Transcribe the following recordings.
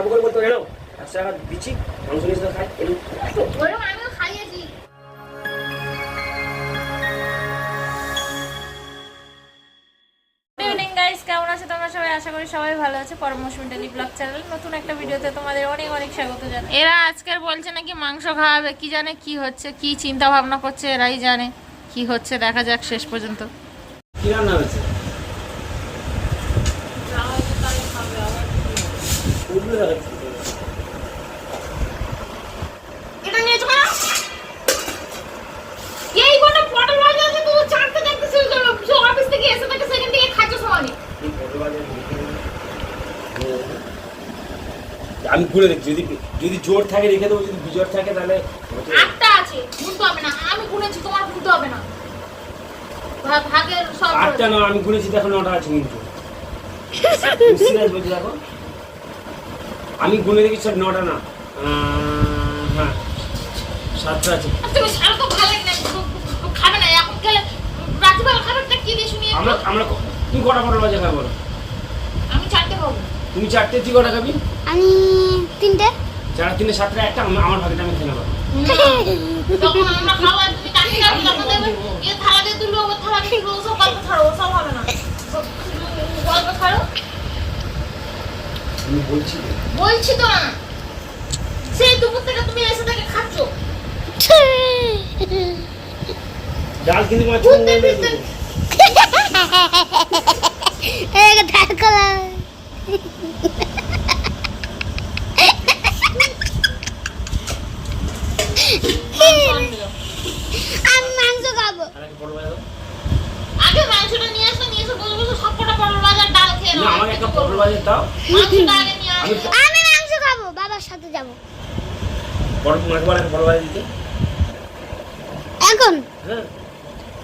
গর্ব করে বলতে এলো 100 টাকা দিচ্ছি মাংস নিয়ে খাই এলো আমিও খাইয়েছি। কেমন আছে তোমরা সবাই? আশা করি সবাই ভালো আছে। পরমৌসুমী ডেইলি ব্লগ চ্যানেল নতুন একটা ভিডিওতে তোমাদের অনেক অনেক স্বাগত জানাই। এরা আজকের বলছে নাকি মাংস খাওয়াবে, কি জানে কি হচ্ছে, কি চিন্তা ভাবনা করছে, এরাই জানে কি হচ্ছে। দেখা যাক শেষ পর্যন্ত। কি রান্না হয়েছে? এটা নিয়েছো কেন? এই কোনটা পটল ভাজা আছে তো চারতে চারতে শেষ করব। সো অফিস থেকে এসে থেকে সেকেন্ড থেকে খাচ্ছ সমানে। আমি গুলে দেখি যদি জোর থাকে রেখে দেবো, যদি বিজোর থাকে তাহলে 8টা আছে, গুনতে হবে না। আমি গুনেছি, তোমার গুনতে হবে না। ভাগের সব 8টা না, আমি গুনেছি দেখো 9টা আছে কিন্তু। সিরিয়াস বলছি দেখো, আমি গুনে দেখি সব 9টা না, হ্যাঁ 7টা আছে। তুমি সারা তো ভালো লাগে না, খাবে না এখন গেলে রাত্রিবেলা খাবারটা কি দিয়ে শুনিয়ে আমরা তুমি কটা পটল ভাজা খাবে বলো? আমি 4টে খাবো। তুমি 4টে, তুই কটা খাবি? আমি 3টে। 4 3 7টা একটা আমার ভাগটা আমি খেয়ে নেবো। তখন আমরা খাওয়া তুমি টাকি টাকি তখন দেবে এই থালা দিয়ে তুলবো, ওর থালা দিয়ে তুলবো, সব গল্প ছাড়ো, সব হবে না। গল্প ছাড়ো, আমি বলছি তো না। সেই দুপুর থেকে তুমি এসে থেকে খাচ্ছ ডাল কিন্তু মাছ বুঝতে বুঝতে এই ধাকলা আমি মাংস খাবো। আগে মাংসটা নিয়ে আসো, নিয়ে এসে বসে বসে সব কটা পটল ভাজার ডাল খেয়ে না, নাও। আমাকে একটা পটল ভাজা দাও। মাংসটা আগে নিয়ে আসো। আমি মাংস খাবো, বাবার সাথে যাব পটল মাছ বড় একটা পটল ভাজা দিতে। এখন। হ্যাঁ,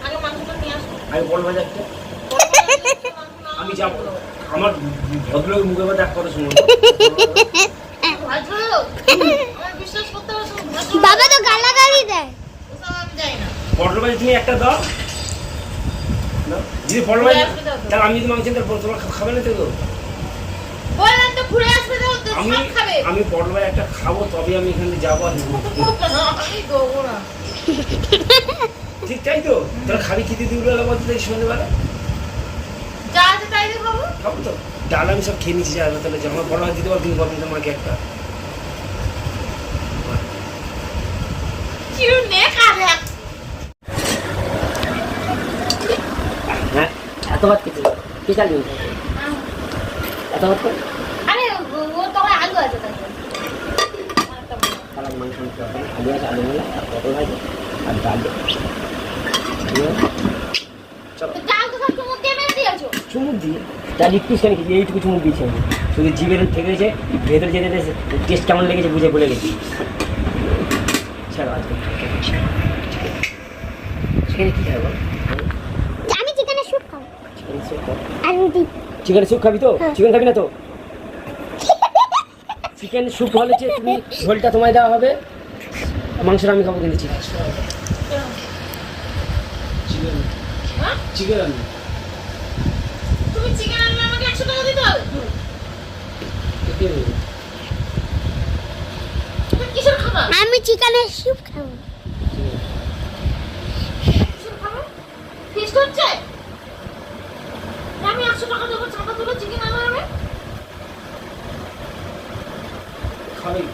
আগে মাংসটা নিয়ে আসো। আগে পটল ভাজা একটা। আমি যাবো, আমার ভদ্রলোকের মুখে কথা এক কথা শুনুন। আমার বিশ্বাস করতে হবে তুমি। বাবা তো গালাগালি দেয়। ওসব আমি যাই না। পটল ভাজা তুমি একটা দাও। দাও। যদি পটল ভাজা তাহলে আমি যদি মাংস তাহলে তোমার খাবে না তো? বললাম তো ঘুরে আসবে তো সব খাবে। আমি পটল ভাজা একটা খাবো, তবে আমি এখান থেকে যাবো। আমি দেবো না। ঠিক তাই তো? তোরা খাবি খেতে দিগুলো বলতে তাই সন্ধ্যেবেলা যা আছে তাই দিয়ে খাবো। খাবো তো। ডাল আমি সব খেয়ে নিচ্ছি, যাবে তাহলে আমার পটল ভাজা দিতে পারবো, তুমি পারবি তোমাকে একটা। কিউ নে খাবে। হ্যাঁ, এত ভাত খেতে কে চাল দিন এত ভাত করে আরে ও তো আলু আছে তাই। সালাদ মাংস আলু আছে, আলু মেলা আর পটল ভাজা আর ডাল। চলো ডাল তো সব চুমুক দিয়ে মেরে দিয়েছো। চুমুক দিয়ে ডাল একটু সেখানে খেয়েছি, এইটুকু চুমুক দিয়েছি আমি। শুধু জিভের থেকে গেছে, ভেতরে যেতে টেস্ট কেমন লেগেছে বুঝে ভুলে গেছি। ছাড়ো আজকে সেখানে কী খাবো? আমি চিকেনের স্যুপ খাবো চিকেন স্যুপ খাবো। আর রুটি। চিকেনের স্যুপ খাবি তো? হ্যাঁ। চিকেন খাবি না তো? চিকেন স্যুপ হলে যে তুমি ঝোলটা তোমায় দেওয়া হবে, মাংসটা আমি খাবো কিন্তু চিকেন। হ্যাঁ? চিকেন আমি তুমি চিকেন আনলে আমাকে 100 টাকা দিতে হবে। তুমি কিসের খাবা? আমি চিকেনের স্যুপ খাবো। কিসের খাবা? ফিস্ট হচ্ছে? আমি 100 টাকা দেবো, চাঁদা তুলে চিকেন আনবে আমি। খাবি?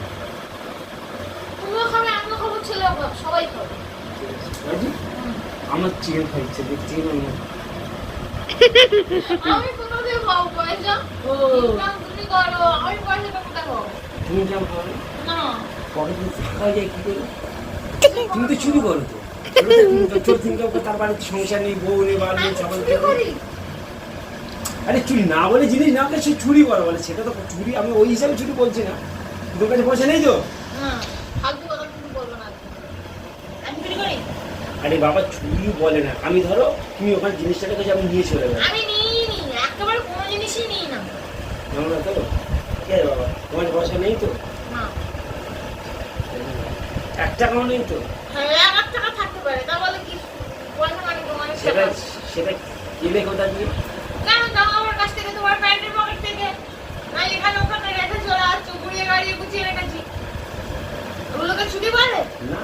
তুমিও খাবে, আমিও খাবো, ছেলেও খাবে, সবাই খাবে। আমার চিকেন খাই ইচ্ছে, চিকেন আমি কোথা থেকে খাবো পয়সা? ইনকাম তুমি করো, আমি পয়সাটা কোথায় খাবো? তুমি কেমন খাবে? না। পকেট থেকে টাকা যায় কি করে? তুমি তো চুরি করো তো। চোর তুমি তার বাড়িতে সংসার নেই, বউ নেই, বাল নেই, আমি ছাগল চুরি করি। আরে চুরি না বলে জিনিস না হলে সে চুরি করে বলে, সেটা তো চুরি। আমি ওই হিসাবে চুরি বলছি না। তোর কাছে পয়সা নেই তো? না, ফালতু কথা তুমি বলবে না। আমি চুরি করি? আরে বাবা চুরি বলে না। আমি ধরো তুমি ওখানে জিনিসটাকে কাছে আমি নিয়ে চলে যাবো। আমি নিই একেবারে কোনো জিনিসই নিই না। না তো কে বাবা তোমার পয়সা নেই তো? না। 1 টাকাও নেই তো? হ্যাঁ 1 টাকা থাকতে পারে, তা বলে কি পয়সা মানে তোমার সেটা সেটা এলে কোথা দিয়ে? কেন দাও আমার কাছ থেকে, তোমার প্যান্টের পকেট থেকে। আমি এখানে ওখানে রেখে চলে আসছো, ঘুরিয়ে গাড়িয়ে গুছিয়ে রেখেছি। ওগুলোকে ছুটি বলে? না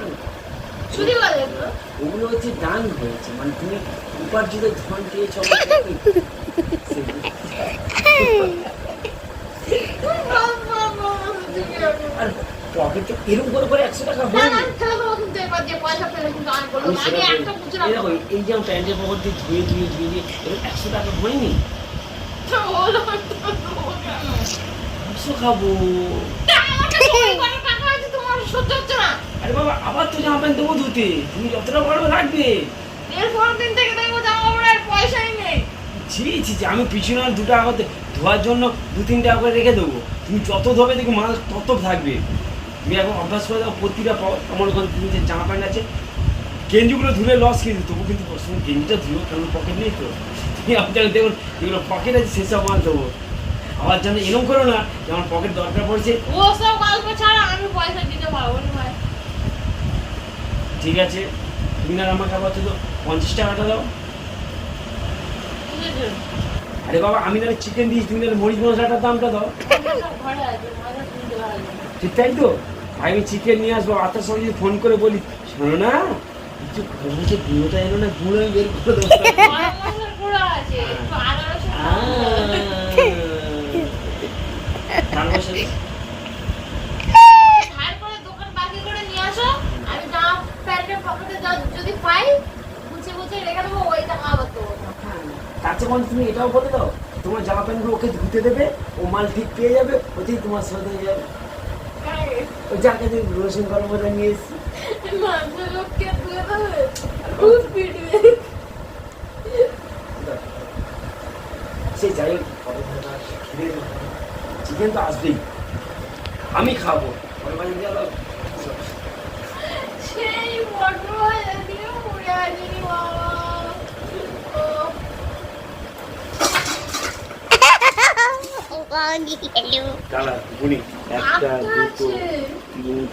ছুটি বলে এগুলো? ওগুলো হচ্ছে দান হয়েছে, মানে তুমি উপার্জিত ধন পেয়েছ। আর পকেটে এরকম করে 100 টাকা না, হয়নি। না, ফেলে দেবো কিন্তু এবার দিয়ে পয়সা ফেলে কিন্তু আমি বলবো না। আমি একটা খুচরা এই দেখো, এই যে আমার প্যান্টের পকেট দিয়ে ধুয়ে এরকম 100 টাকা হয়নি। বলো তো, কেন? 100 খাবো। আমার কাছে ওই কটা টাকা আছে, তোমার সহ্য হচ্ছে না? আরে বাবা, আবার তো জামা প্যান্ট দেবো ধুতে, তুমি যতটা পারবে রাখবে। এরপর দিন থেকে দেখবো জামা কাপড়ের পয়সাই নেই। ছি ছি ছি, আমি পিছনে আর 2 টাকা করে ধোয়ার জন্য 2-3 টাকা করে রেখে দেবো। তুমি যত ধোবে দেখো মাল তত থাকবে। তুমি এখন অভ্যাস করে দাও, প্রতিটা আমার ওখানে তুমি যে জামা প্যান্ট আছে, গেঞ্জিগুলো ধুলে লস কিন্তু, তবু কিন্তু সবসময় গেঞ্জিটা ধুলো, কারণ পকেট নেই তো। তুমি আপনার দেখুন যেগুলো পকেট আছে সেসব মাল দেবো। আবার যেন এরকম করো না যে আমার পকেট দরকার পড়ছে। ও সব গল্প ছাড়া আমি পয়সা দিতে পারবো না ভাই। ঠিক আছে, তুমি না আমাকে আবার তো 50 টাকাটা দাও। ঠিক আছে? আরে বাবা, আমি না চিকেন দিয়েছি, তুমি না মরিচ মশলাটার দামটা দাও। সব ঘরে আছে, মাঝে কিনতে পারবো। ঠিক তাই তো? আমি চিকেন নিয়ে আসবো, আত্মার সঙ্গে যদি ফোন করে বলি, শোনো না কিছু খরচে গুঁড়োটা এলো না, গুঁড়ো আমি বের করে দেবো। গরম মশলার গুঁড়ো আছে, একটু আদা রসুন তারপর সাথে ধার করে দোকান বাকি করে নিয়ে আসো। আমি জামা প্যান্টের পকেটে যদি পাই গুছিয়ে গুছিয়ে রেখে দেবো, ওই টাকা আবার দেবো না। তার চেয়ে বরং তুমি এটাও বলে দাও, তোমার জামা প্যান্টগুলো ওকে ধুতে দেবে, ও মাল ঠিক পেয়ে যাবে, ওতেই তোমার সাথে হয়ে যাবে। ওই যাকে তুমি রসুন গরম করে নিয়ে এসেছি। মাংস লোককে ধুয়ে দেবে, খুব পিটবে। সেই যাই হোক, চিকেন তো আসবেই, আমি খাবো। সেই মটর ভাজা দিয়ে মুড়ে আসেনি বাবা। দাঁড়া গুনি, 1 আটটা 2 আছে। 3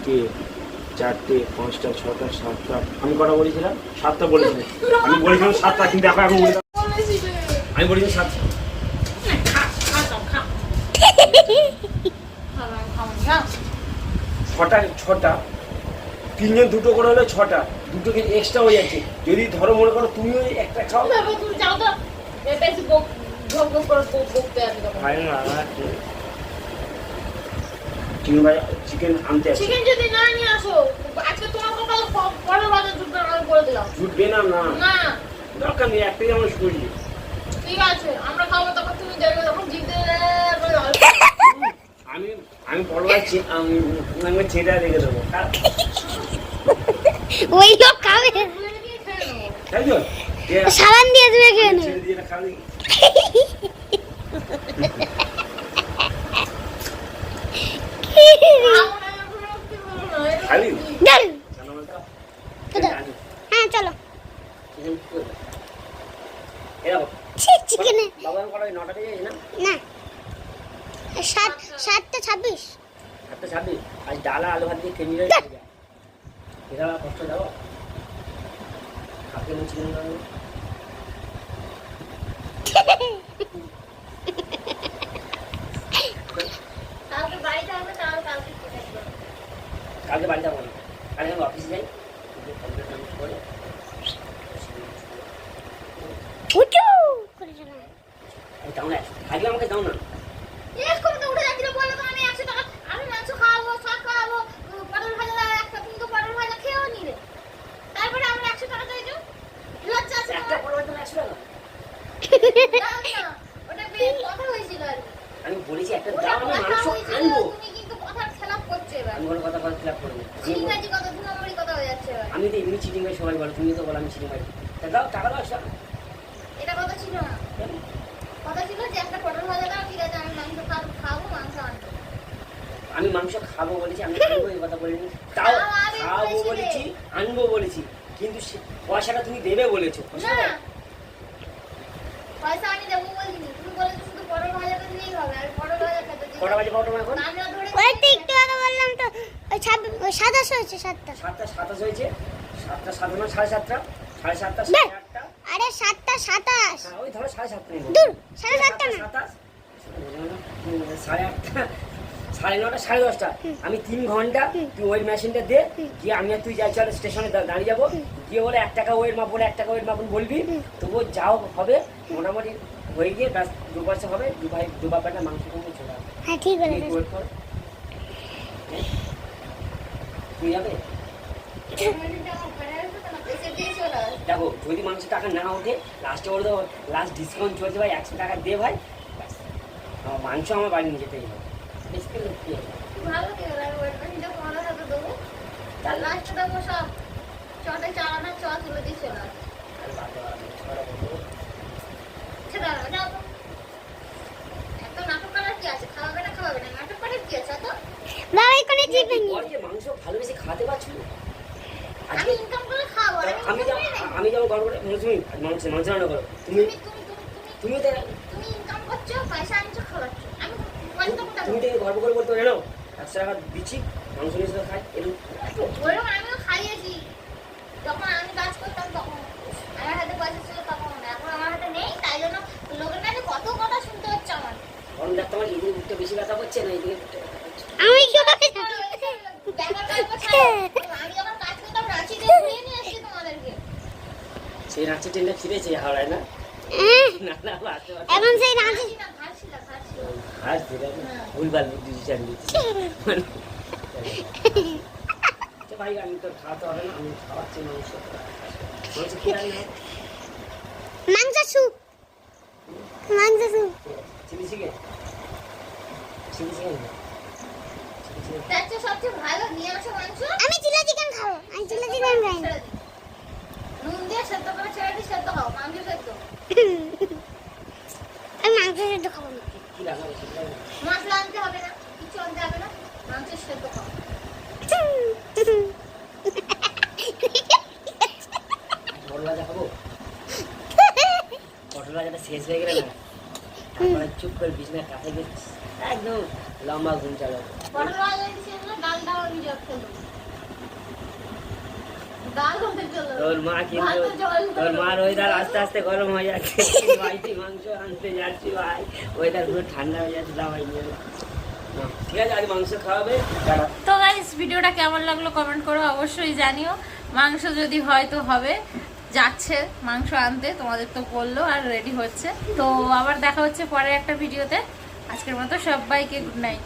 4 5 6 7 আমি কটা বলেছিলাম? 7টা বলেছিলাম। আমি বলেছিলাম 7টা, কিন্তু এখন বলেছিলে। আমি বলেছিলাম 7টা। খা, খা সব, খা। খাবার খাও না। 6টা 3জন 2টো করে হলে 6টা, 2টো কিন্তু এক্সট্রা হয়ে যাচ্ছে। যদি ধরো মনে করো তুমি ওই একটা খাও। বাবা, তুমি যাও তো। বেশি ভোগ করে বকতে আমি তখন। চিকেন ভাই, চিকেন আনতে আছে। চিকেন যদি না নিয়ে আসো, আজকে তোমার কপালে পরের বাজার জুটবে না, আমি বলে দিলাম। জুটবে না। না না, দরকার নেই, একটাই আমার করি। ঠিক আছে, আমরা খাবো, তখন তুমি দেখবে, তখন জিতে আমি বড়বার আমি ছেড়ে রেখে দেবো, ওই লোক খাবে, তাই তো? সাবান দিয়ে ধুয়ে খেয়ে নেবে। ছেড়ে দিয়ে এটা খাবে। খাবি? দাঁড়ান। জানো বলতো? কোথায়? হ্যাঁ চলো। চিকেন কি করবে? এরকম। চিকেনে বাবা আমি কটা 9টা থেকে যাই না? না, 7টা 26। 7টা 26। আজ ডাল আর আলু ভাত দিয়ে খেয়ে নিলে এটা কষ্ট যাবো। কাকে চিকেন খাবো? কালকে বাড়িতে হবে, তাহলে কালকে কালকে বাড়ি যাবো না, কালকে আমি অফিসে যাই করে উঠু করে চলো। দাও না, আগে আমাকে দাও না। এরকম তো উঠে যাচ্ছিল, বললো তো আমি 100 টাকা, আমি মাংস খাওয়াবো, শাক খাওয়াবো, পটল ভাজা একটা, তুমি তো পটল ভাজা খেয়েও নিলে। তারপরে আমরা 100 টাকা চাইছো, লজ্জা আছে একটা পড়ো তুমি 100 টাকা। দাও না, ওটা বেশ কথা হয়েছিল আর কি। আমি বলেছি একটা ওটা দাও, আমি কথা মাংস হয়েছিল, আনবো। তুমি কিন্তু কথার খেলাপ করছো এবার। আমি কোনো কথা খেলাপ করবো। ঠিক আছে, কথা 2 নম্বরই কথা হয়ে যাচ্ছে এবার। আমি তো এমনি চিটিং করে সবাই বলো, তুমি তো বলো আমি চিটিং করি। দাও টাকা দাও 100 টাকা। এটা কথা ছিল না, কথা ছিল যে একটা পটল ভাজা দাও, ঠিক আছে আমি মাংস খাবো, মাংস আনবো। আমি মাংস খাবো বলেছি, আমি আনবো এই কথা বলিনি। তাও আমি খাবো বলেছিলে। বলেছি, আনবো বলেছি, কিন্তু পয়সাটা তুমি দেবে বলেছো। না, পয়সা আমি দেবো বলিনি, তুমি বলেছো শুধু পটল ভাজাটা দিলেই হবে, আর পটল ভাজা খেতে দিই। কটা বাজে কটা এখন? আমরা ধরে ওই তো একটু আগে বললাম তো, ওই 27 হয়েছে 7টা। 7টা 27 হয়েছে। 7টা 7 না 7:30, 7:30, দেখ। 8টা। আরে 7টা 27। ওই ধরো 7:30 নেই। দূর 7:30 না। 27। সাড়ে 8টা, সাড়ে 9টা, সাড়ে 10টা, আমি 3 ঘন্টা তুই ওয়েট মেশিনটা দে, গিয়ে আমি আর তুই যাই চল স্টেশনে দাঁড়িয়ে যাবো, গিয়ে বলে 1 টাকা ওয়েট মাপ, বলে 1 টাকা ওয়েট মাপ বলবি, তবুও যাও হবে মোটামুটি হয়ে গিয়ে ব্যাস 2 পয়সা হবে, দু বাপাটা মাংস কমে চলে আসবে। হ্যাঁ ঠিক আছে। ওয়েট কর, তুই যাবে? দেখো যদি মানুষের টাকা না ওঠে লাস্টে বলে দেবো লাস্ট ডিসকাউন্ট চলছে ভাই 100 টাকা দে ভাই, ব্যাস আমার মাংস আমার বাড়ি নিয়ে যেতেই হবে। বেশি করে কি হবে? ভালো কি হলো, আমি ওয়েট মেশিনটা তোমাদের হাতে দেবো, তার লাস্টে দেবো সব চটে চালানো চ তুলে দিয়ে চলে আসবে। আরে বাবা, ছড়া বলবো। সেটা হবে, যাও তো। এত নাটক করার কি আছে? খাওয়াবে না খাওয়াবে না, নাটক করার কি আছে? তো বাবা এখানে তুই চিকেন বল যে মাংস ভালোবেসে খাতে পারছি না। আমি আজকে ইনকাম করে খাবো, আর আমি যেমন গর্ব করে তুমি মাংস রান্না করো, তুমি তুমিও তো তুমি ইনকাম করছো, পয়সা আনছো, খাওয়াচ্ছ, আমি পয়সা কোথায় তুমি তো গর্ব করে বলতে পারো না 100 টাকা দিচ্ছি মাংস নিয়ে এসে খাই, এরকম ওরকম আমিও খাইয়েছি, যখন আমি কাজ করতাম তখন আমার হাতে পয়সা ছিল তখন, এখন আমার হাতে নেই, তাই জন্য লোকের কাছে কত কথা শুনতে হচ্ছে আমার। গরম দেখতে আমার এদিকে বুকটা বেশি ব্যথা করছে না এদিকে বুকটা ব্যথা করছে। আমি কি আমি যখন কাজ করতাম রাঁচিতে ঘুরিয়ে নিয়ে আসছি তোমাদেরকে। সেই রাঁচি ট্রেনটা ফিরেছে হাওড়ায় না? না না আসতে পারছি এখন সেই রাঁচি ঘাটছি না, ঘাটছি না, ঘাটছি না। আজ ফিরে ভুলভাল ডিসিশন নিচ্ছি। ভাই আমি তো খাওয়াতে হবে না, আমি খাওয়াচ্ছি মাংস। মাংস কি রান্না? মাংস স্যুপ, মাংস soup. Chilli chicken, chilli chicken, তার চেয়ে সবচেয়ে ভালো নিয়ে আসো মাংস, আমি চিলি চিকেন খাবো, আমি চিলি চিকেন খাই না। ছেড়ে দিই। নুন দিয়ে সেদ্ধ করে ছেড়ে দিই, সেদ্ধ খাও, মাংস সেদ্ধ। আমি মাংস সেদ্ধ খাবো না। কি রান্না করছি? মশলা আনতে হবে না, কিছু আনতে হবে না, মাংস সেদ্ধ খাও। পটল ভাজা খাবো? পটল ভাজাটা শেষ হয়ে গেলে না তারপরে চুপ করে বিছানায় কাছে গিয়ে একদম লম্বা ঘুম চালাবো। পটল ভাজা শেষ হলে ডালটাও নিজে ফেলবো। ডাল হতে চলো। তোর মা কিন্তু ভাতে জল তোর দেবো। মার ওয়েদার আস্তে আস্তে গরম হয়ে যাচ্ছে, ভাইটি মাংস আনতে যাচ্ছি ভাই, ওয়েদার পুরো ঠান্ডা হয়ে যাচ্ছে, দাও ভাই নিয়ে নাও। ঠিক আছে আজ মাংস খাওয়াবে। তো গাইস ভিডিওটা কেমন লাগলো কমেন্ট করো, অবশ্যই জানিও। মাংস যদি হয় তো হবে, যাচ্ছে মাংস আনতে, তোমাদের তো বললো আর রেডি হচ্ছে। তো আবার দেখা হচ্ছে পরের একটা ভিডিওতে। আজকের মতো সবাইকে গুড নাইট।